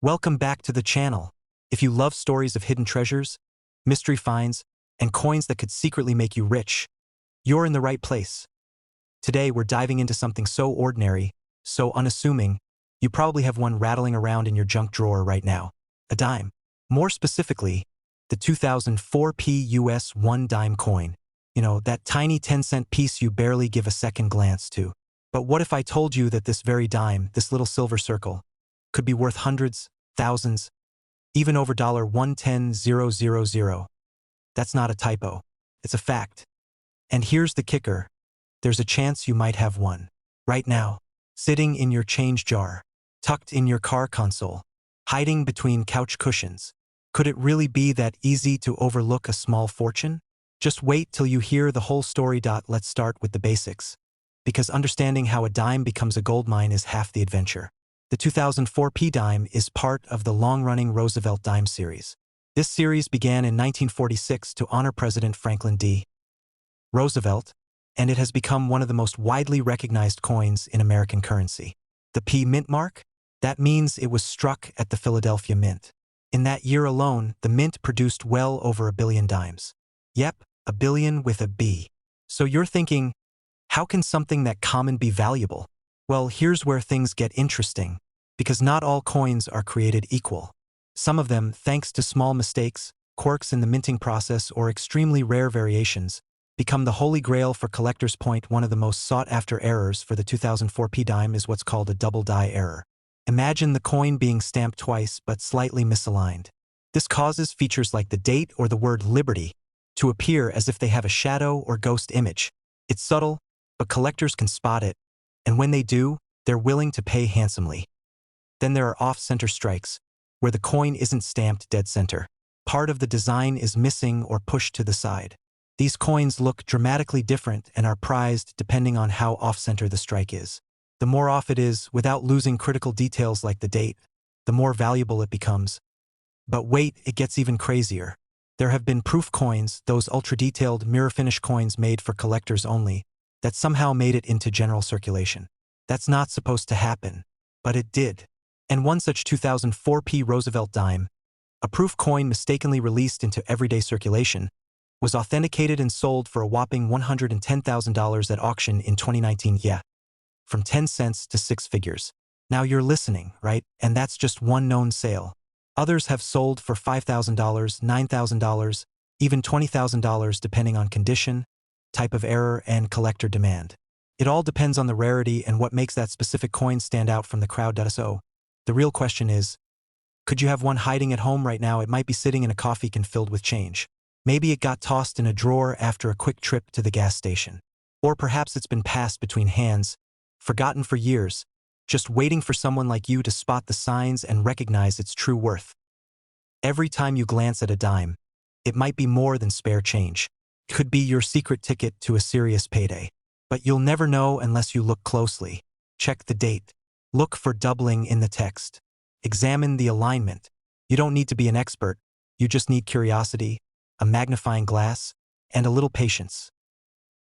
Welcome back to the channel. If you love stories of hidden treasures, mystery finds, and coins that could secretly make you rich, you're in the right place. Today we're diving into something so ordinary, so unassuming, you probably have one rattling around in your junk drawer right now. A dime. More specifically, the 2004p US 1 dime coin. You know, that tiny 10-cent piece you barely give a second glance to. But what if I told you that this very dime, this little silver circle, could be worth hundreds, thousands, even over $110,000? That's not a typo. It's a fact. And here's the kicker. There's a chance you might have one. Right now, sitting in your change jar, tucked in your car console, hiding between couch cushions. Could it really be that easy to overlook a small fortune? Just wait till you hear the whole story. Let's start with the basics. Because understanding how a dime becomes a goldmine is half the adventure. The 2004p dime is part of the long-running Roosevelt Dime series. This series began in 1946 to honor President Franklin D. Roosevelt, and it has become one of the most widely recognized coins in American currency. The P mint mark? That means it was struck at the Philadelphia Mint. In that year alone, the mint produced well over 1 billion dimes. Yep, 1 billion with a B. So you're thinking, how can something that common be valuable? Well, here's where things get interesting, because not all coins are created equal. Some of them, thanks to small mistakes, quirks in the minting process, or extremely rare variations, become the holy grail for collectors. One of the most sought-after errors for the 2004p dime is what's called a double die error. Imagine the coin being stamped twice but slightly misaligned. This causes features like the date or the word liberty to appear as if they have a shadow or ghost image. It's subtle, but collectors can spot it, and when they do, they're willing to pay handsomely. Then there are off-center strikes, where the coin isn't stamped dead center. Part of the design is missing or pushed to the side. These coins look dramatically different and are prized depending on how off-center the strike is. The more off it is, without losing critical details like the date, the more valuable it becomes. But wait, it gets even crazier. There have been proof coins, those ultra-detailed mirror-finish coins made for collectors only, that somehow made it into general circulation. That's not supposed to happen, but it did. And one such 2004p Roosevelt Dime, a proof coin mistakenly released into everyday circulation, was authenticated and sold for a whopping $110,000 at auction in 2019. Yeah, from 10 cents to 6 figures. Now you're listening, right? And that's just one known sale. Others have sold for $5,000, $9,000, even $20,000 depending on condition, type of error, and collector demand. It all depends on the rarity and what makes that specific coin stand out from the crowd. So, the real question is, could you have one hiding at home right now? It might be sitting in a coffee can filled with change. Maybe it got tossed in a drawer after a quick trip to the gas station. Or perhaps it's been passed between hands, forgotten for years, just waiting for someone like you to spot the signs and recognize its true worth. Every time you glance at a dime, it might be more than spare change. It could be your secret ticket to a serious payday. But you'll never know unless you look closely. Check the date. Look for doubling in the text. Examine the alignment. You don't need to be an expert. You just need curiosity, a magnifying glass, and a little patience.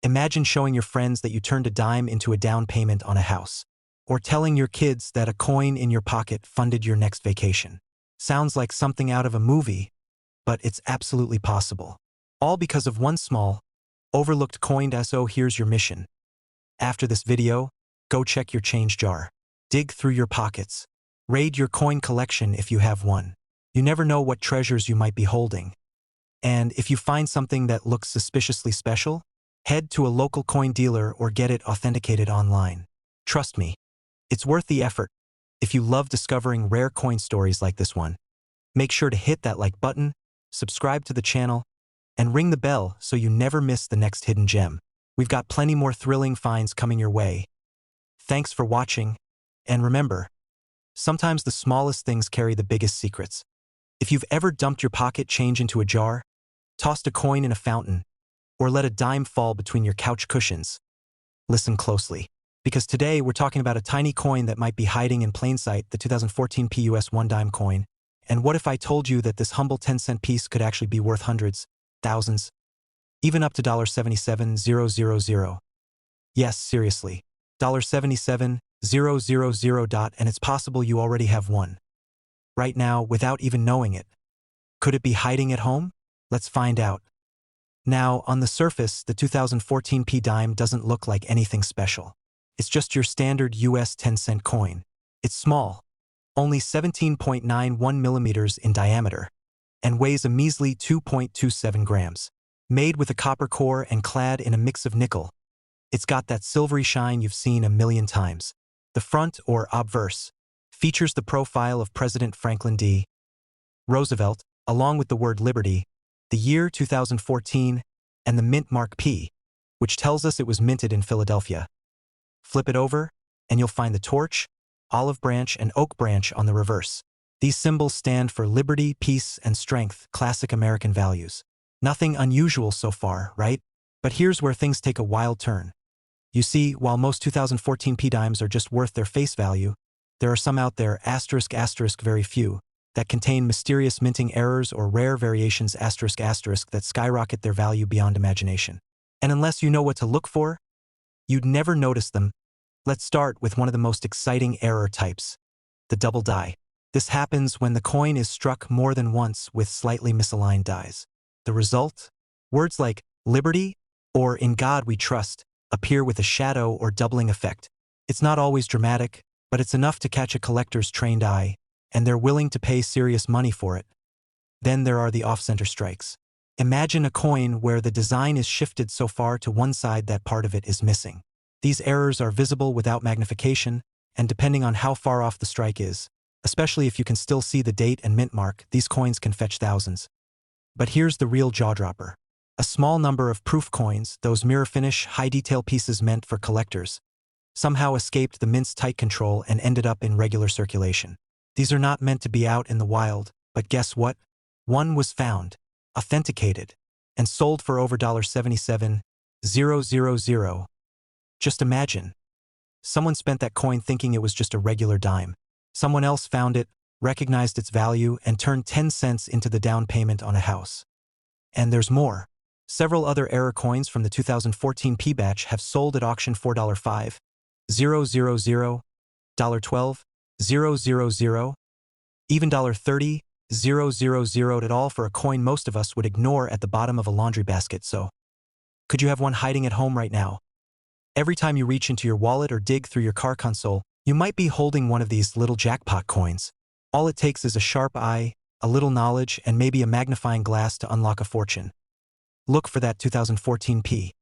Imagine showing your friends that you turned a dime into a down payment on a house. Or telling your kids that a coin in your pocket funded your next vacation. Sounds like something out of a movie, but it's absolutely possible. All because of one small, overlooked coin. So here's your mission. After this video, go check your change jar. Dig through your pockets. Raid your coin collection if you have one. You never know what treasures you might be holding. And if you find something that looks suspiciously special, head to a local coin dealer or get it authenticated online. Trust me, it's worth the effort. If you love discovering rare coin stories like this one, make sure to hit that like button, subscribe to the channel, and ring the bell so you never miss the next hidden gem. We've got plenty more thrilling finds coming your way. Thanks for watching, and remember, sometimes the smallest things carry the biggest secrets. If you've ever dumped your pocket change into a jar, tossed a coin in a fountain, or let a dime fall between your couch cushions, listen closely. Because today we're talking about a tiny coin that might be hiding in plain sight, the 2014p US 1 dime coin. And what if I told you that this humble 10-cent piece could actually be worth hundreds, thousands, even up to $77,000? Yes, seriously, $77,000, and it's possible you already have one. right now without even knowing it. Could it be hiding at home? Let's find out. Now, on the surface, the 2014 P dime doesn't look like anything special. It's just your standard US 10-cent coin. It's small, only 17.91 millimeters in diameter, and weighs a measly 2.27 grams. Made with a copper core and clad in a mix of nickel, it's got that silvery shine you've seen a million times. The front, or obverse, features the profile of President Franklin D. Roosevelt, along with the word Liberty, the year 2014, and the mint mark P, which tells us it was minted in Philadelphia. Flip it over, and you'll find the torch, olive branch, and oak branch on the reverse. These symbols stand for liberty, peace, and strength, classic American values. Nothing unusual so far, right? But here's where things take a wild turn. You see, while most 2014 P dimes are just worth their face value, there are some out there, very few, that contain mysterious minting errors or rare variations that skyrocket their value beyond imagination. And unless you know what to look for, you'd never notice them. Let's start with one of the most exciting error types, the double die. This happens when the coin is struck more than once with slightly misaligned dies. The result? Words like liberty or in God we trust appear with a shadow or doubling effect. It's not always dramatic, but it's enough to catch a collector's trained eye, and they're willing to pay serious money for it. Then there are the off-center strikes. Imagine a coin where the design is shifted so far to one side that part of it is missing. These errors are visible without magnification, and depending on how far off the strike is, especially if you can still see the date and mint mark, these coins can fetch thousands. But here's the real jaw-dropper. A small number of proof coins, those mirror-finish, high-detail pieces meant for collectors, somehow escaped the mint's tight control and ended up in regular circulation. These are not meant to be out in the wild, but guess what? One was found, authenticated, and sold for over $77,000. Just imagine. Someone spent that coin thinking it was just a regular dime. Someone else found it, recognized its value, and turned 10 cents into the down payment on a house. And there's more. Several other error coins from the 2014 P batch have sold at auction for $5,000, $12,000, even $30,000 at all for a coin most of us would ignore at the bottom of a laundry basket. So, could you have one hiding at home right now? Every time you reach into your wallet or dig through your car console, you might be holding one of these little jackpot coins. All it takes is a sharp eye, a little knowledge, and maybe a magnifying glass to unlock a fortune. Look for that 2014 P.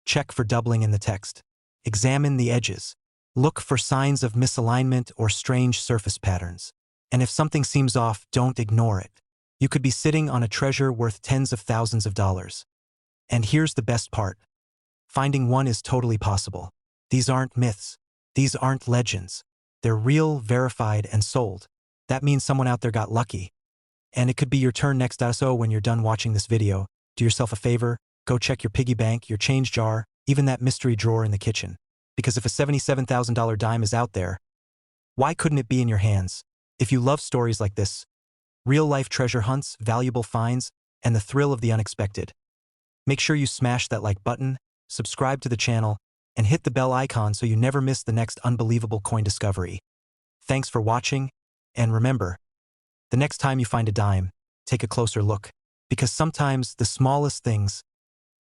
Check for doubling in the text. Examine the edges. Look for signs of misalignment or strange surface patterns. And if something seems off, don't ignore it. You could be sitting on a treasure worth tens of thousands of dollars. And here's the best part. Finding one is totally possible. These aren't myths. These aren't legends. They're real, verified, and sold. That means someone out there got lucky. And it could be your turn next. So when you're done watching this video, do yourself a favor, go check your piggy bank, your change jar, even that mystery drawer in the kitchen. Because if a $77,000 dime is out there, why couldn't it be in your hands? If you love stories like this, real-life treasure hunts, valuable finds, and the thrill of the unexpected, make sure you smash that like button, subscribe to the channel, and hit the bell icon so you never miss the next unbelievable coin discovery. Thanks for watching, and remember, the next time you find a dime, take a closer look, because sometimes the smallest things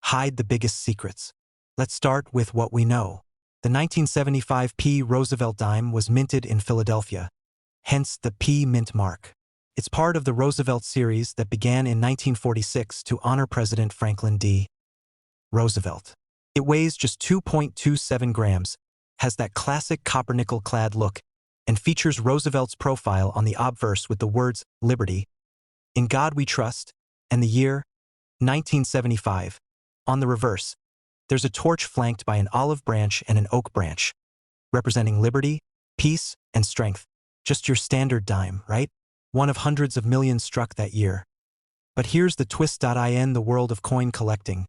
hide the biggest secrets. Let's start with what we know. The 1975 P Roosevelt Dime was minted in Philadelphia, hence the P mint mark. It's part of the Roosevelt series that began in 1946 to honor President Franklin D. Roosevelt. It weighs just 2.27 grams, has that classic copper-nickel clad look, and features Roosevelt's profile on the obverse with the words Liberty, In God We Trust, and the year 1975. On the reverse, there's a torch flanked by an olive branch and an oak branch, representing liberty, peace, and strength. Just your standard dime, right? One of hundreds of millions struck that year. But here's the twist. In the world of coin collecting,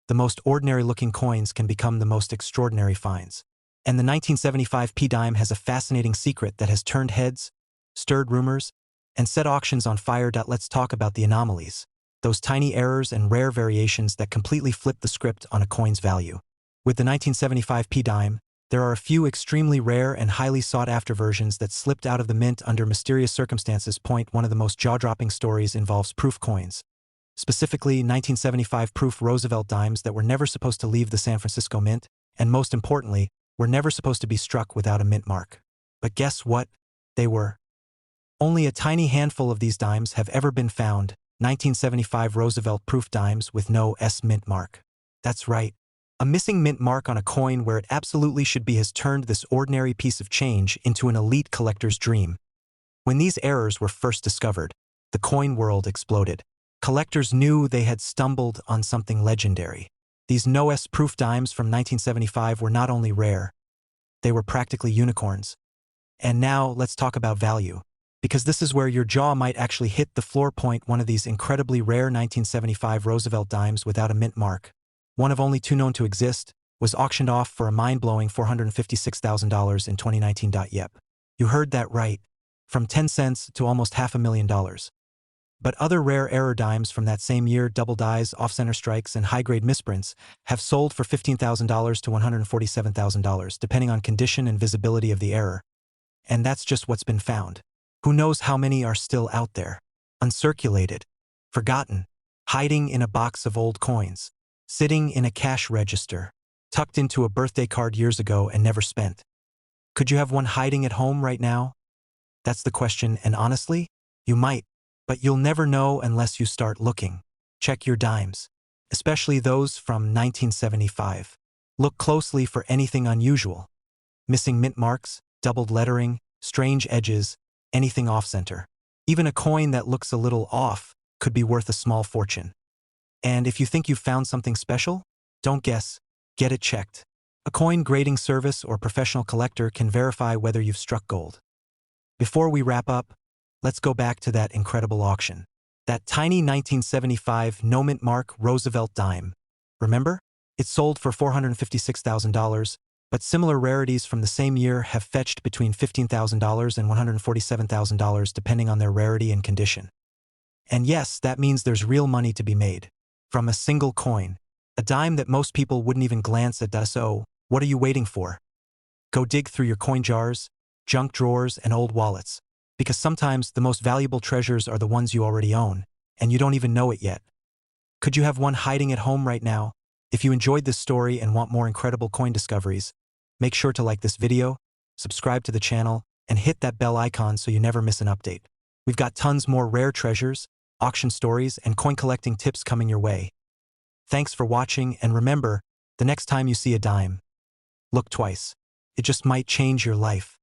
the most ordinary-looking coins can become the most extraordinary finds. And the 1975 P dime has a fascinating secret that has turned heads, stirred rumors, and set auctions on fire. Let's talk about the anomalies. Those tiny errors and rare variations that completely flip the script on a coin's value. With the 1975 P dime, There are a few extremely rare and highly sought-after versions that slipped out of the mint under mysterious circumstances. One of the most jaw-dropping stories involves proof coins. Specifically, 1975 proof Roosevelt Dimes that were never supposed to leave the San Francisco Mint, and most importantly, were never supposed to be struck without a mint mark. But guess what? They were. Only a tiny handful of these dimes have ever been found, 1975 Roosevelt proof dimes with no S mint mark. That's right. A missing mint mark on a coin where it absolutely should be has turned this ordinary piece of change into an elite collector's dream. When these errors were first discovered, the coin world exploded. Collectors knew they had stumbled on something legendary. These no S proof dimes from 1975 were not only rare, they were practically unicorns. And now let's talk about value, because this is where your jaw might actually hit the floor. One of these incredibly rare 1975 Roosevelt dimes without a mint mark, one of only two known to exist, was auctioned off for a mind-blowing $456,000 in 2019. Yep, you heard that right, from 10 cents to almost $500,000. But other rare error dimes from that same year, double dies, off-center strikes, and high-grade misprints, have sold for $15,000 to $147,000, depending on condition and visibility of the error. And that's just what's been found. Who knows how many are still out there, uncirculated, forgotten, hiding in a box of old coins, sitting in a cash register, tucked into a birthday card years ago and never spent. Could you have one hiding at home right now? That's the question, and honestly, you might. But you'll never know unless you start looking. Check your dimes, especially those from 1975. Look closely for anything unusual. Missing mint marks, doubled lettering, strange edges, anything off-center. Even a coin that looks a little off could be worth a small fortune. And if you think you've found something special, don't guess, get it checked. A coin grading service or professional collector can verify whether you've struck gold. Before we wrap up, let's go back to that incredible auction. That tiny 1975 no mint mark Roosevelt Dime. Remember? It sold for $456,000, but similar rarities from the same year have fetched between $15,000 and $147,000 depending on their rarity and condition. And yes, that means there's real money to be made. From a single coin, a dime that most people wouldn't even glance at. So, what are you waiting for? Go dig through your coin jars, junk drawers, and old wallets. Because sometimes the most valuable treasures are the ones you already own, and you don't even know it yet. Could you have one hiding at home right now? If you enjoyed this story and want more incredible coin discoveries, make sure to like this video, subscribe to the channel, and hit that bell icon so you never miss an update. We've got tons more rare treasures, auction stories, and coin collecting tips coming your way. Thanks for watching, and remember, the next time you see a dime, look twice. It just might change your life.